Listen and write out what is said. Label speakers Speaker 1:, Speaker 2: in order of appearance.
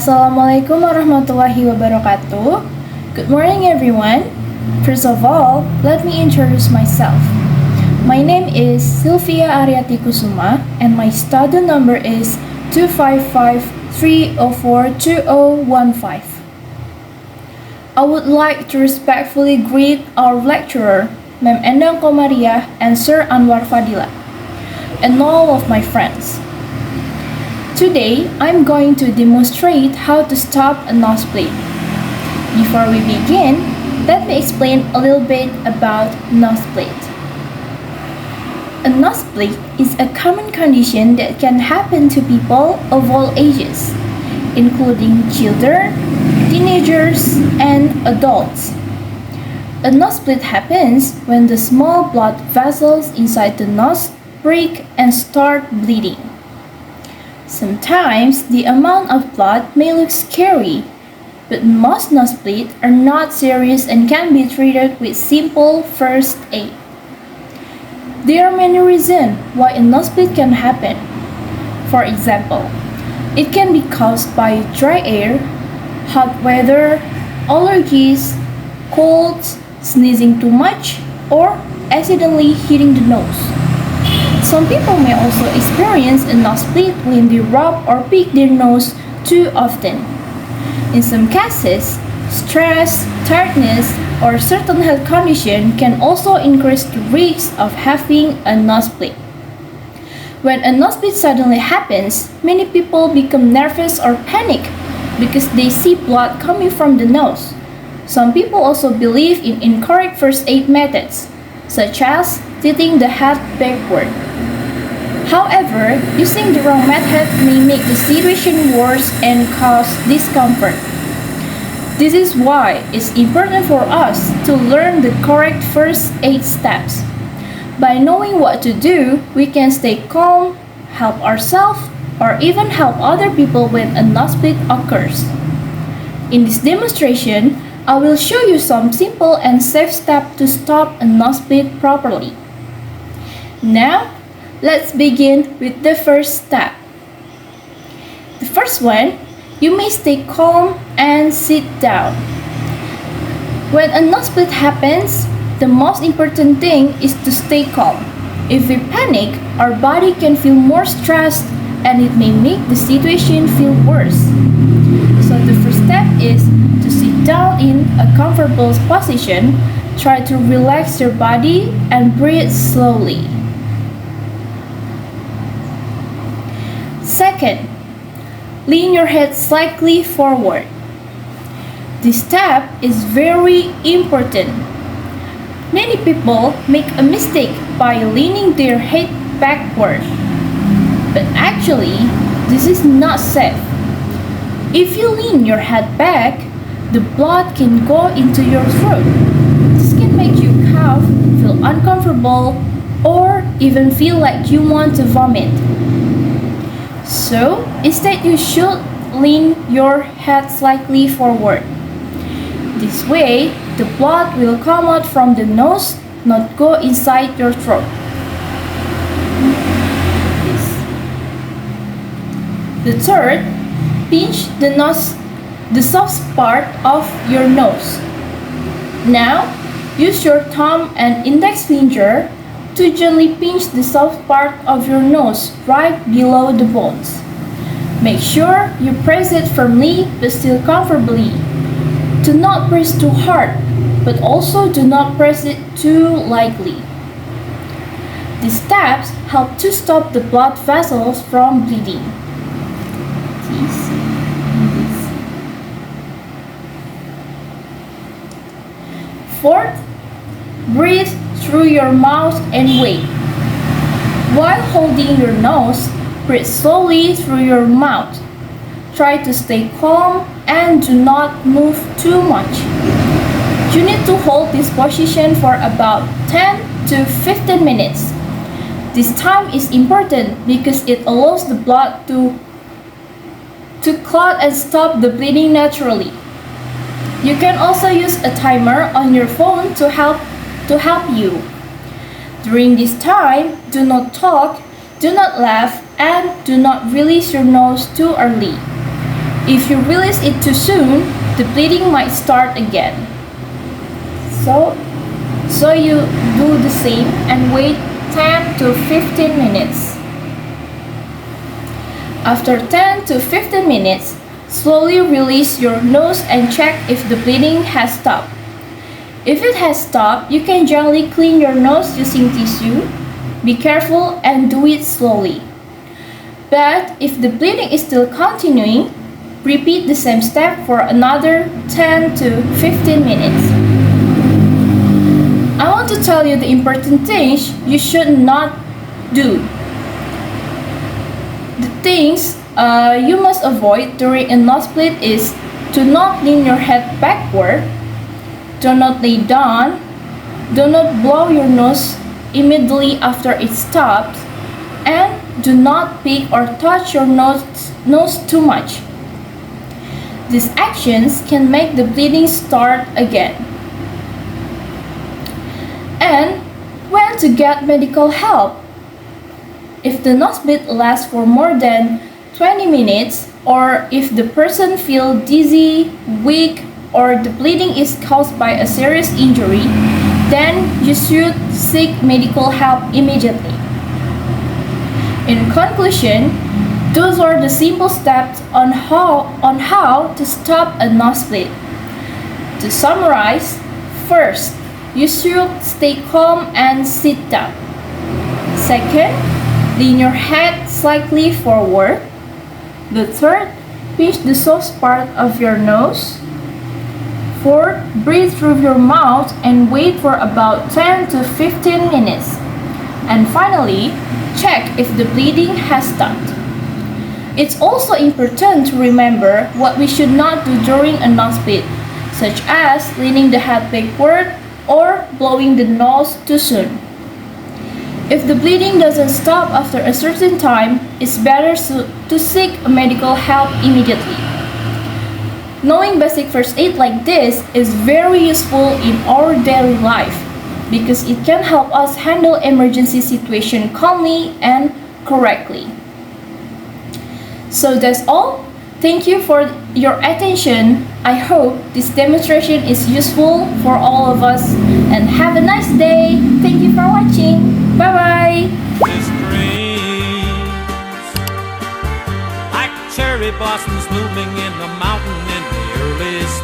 Speaker 1: Assalamualaikum warahmatullahi wabarakatuh. Good morning, everyone. First of all, let me introduce myself. My name is Silvia Ariati Kusuma, and my student number is 255-304-2015. I would like to respectfully greet our lecturer, Ma'am Endang Komariah and Sir Anwar Fadila, and all of my friends. Today, I'm going to demonstrate how to stop a nosebleed. Before we begin, let me explain a little bit about nosebleed. A nosebleed is a common condition that can happen to people of all ages, including children, teenagers, and adults. A nosebleed happens when the small blood vessels inside the nose break and start bleeding. Sometimes the amount of blood may look scary, but most nosebleeds are not serious and can be treated with simple first aid. There are many reasons why a nosebleed can happen. For example, it can be caused by dry air, hot weather, allergies, colds, sneezing too much, or accidentally hitting the nose. Some people may also experience a nosebleed when they rub or pick their nose too often. In some cases, stress, tiredness, or certain health condition can also increase the risk of having a nosebleed. When a nosebleed suddenly happens, many people become nervous or panic because they see blood coming from the nose. Some people also believe in incorrect first aid methods, such as tilting the head backward. However, using the wrong method may make the situation worse and cause discomfort. This is why it's important for us to learn the correct first aid steps. By knowing what to do, we can stay calm, help ourselves, or even help other people when a nosebleed occurs. In this demonstration, I will show you some simple and safe steps to stop a nosebleed properly. Now, let's begin with the first step. The first one, you may stay calm and sit down. When a nosebleed happens, the most important thing is to stay calm. If we panic, our body can feel more stressed and it may make the situation feel worse. So the first step is to sit down in a comfortable position. Try to relax your body and breathe slowly. Second, lean your head slightly forward. This step is very important. Many people make a mistake by leaning their head backward. But actually, this is not safe. If you lean your head back, the blood can go into your throat. This can make you cough, feel uncomfortable, or even feel like you want to vomit. So, instead you should lean your head slightly forward. This way, the blood will come out from the nose, not go inside your throat. The third, pinch the soft part of your nose. Now, use your thumb and index finger to gently pinch the soft part of your nose right below the bones. Make sure you press it firmly but still comfortably. Do not press too hard, but also do not press it too lightly. These steps help to stop the blood vessels from bleeding. Fourth, breathe through your mouth and wait. While holding your nose, breathe slowly through your mouth. Try to stay calm and do not move too much. You need to hold this position for about 10 to 15 minutes. This time is important because it allows the blood to clot and stop the bleeding naturally. You can also use a timer on your phone to help you. During this time, do not talk, do not laugh, and do not release your nose too early. If you release it too soon, the bleeding might start again. So you do the same and wait 10 to 15 minutes. After 10 to 15 minutes, slowly release your nose and check if the bleeding has stopped. If it has stopped, you can gently clean your nose using tissue. Be careful and do it slowly. But if the bleeding is still continuing, repeat the same step for another 10 to 15 minutes. I want to tell you the important things you should not do. The things you must avoid during a nosebleed is to not lean your head backward, do not lay down, do not blow your nose immediately after it stops, and do not pick or touch your nose too much. These actions can make the bleeding start again. And when to get medical help. If the nosebleed lasts for more than 20 minutes, or if the person feels dizzy, weak, or the bleeding is caused by a serious injury, then you should seek medical help immediately. In conclusion, those are the simple steps on how to stop a nosebleed. To summarize, first, you should stay calm and sit down. Second, lean your head slightly forward. The third, pinch the soft part of your nose. Fourth, breathe through your mouth and wait for about 10 to 15 minutes. And finally, check if the bleeding has stopped. It's also important to remember what we should not do during a nosebleed, such as leaning the head backward or blowing the nose too soon. If the bleeding doesn't stop after a certain time, it's better to seek medical help immediately. Knowing basic first aid like this is very useful in our daily life because it can help us handle emergency situations calmly and correctly. So that's all. Thank you for your attention. I hope this demonstration is useful for all of us and have a nice day. Thank you for watching. Bye-bye.
Speaker 2: Like cherry blossoms blooming in the mountain in the early spring.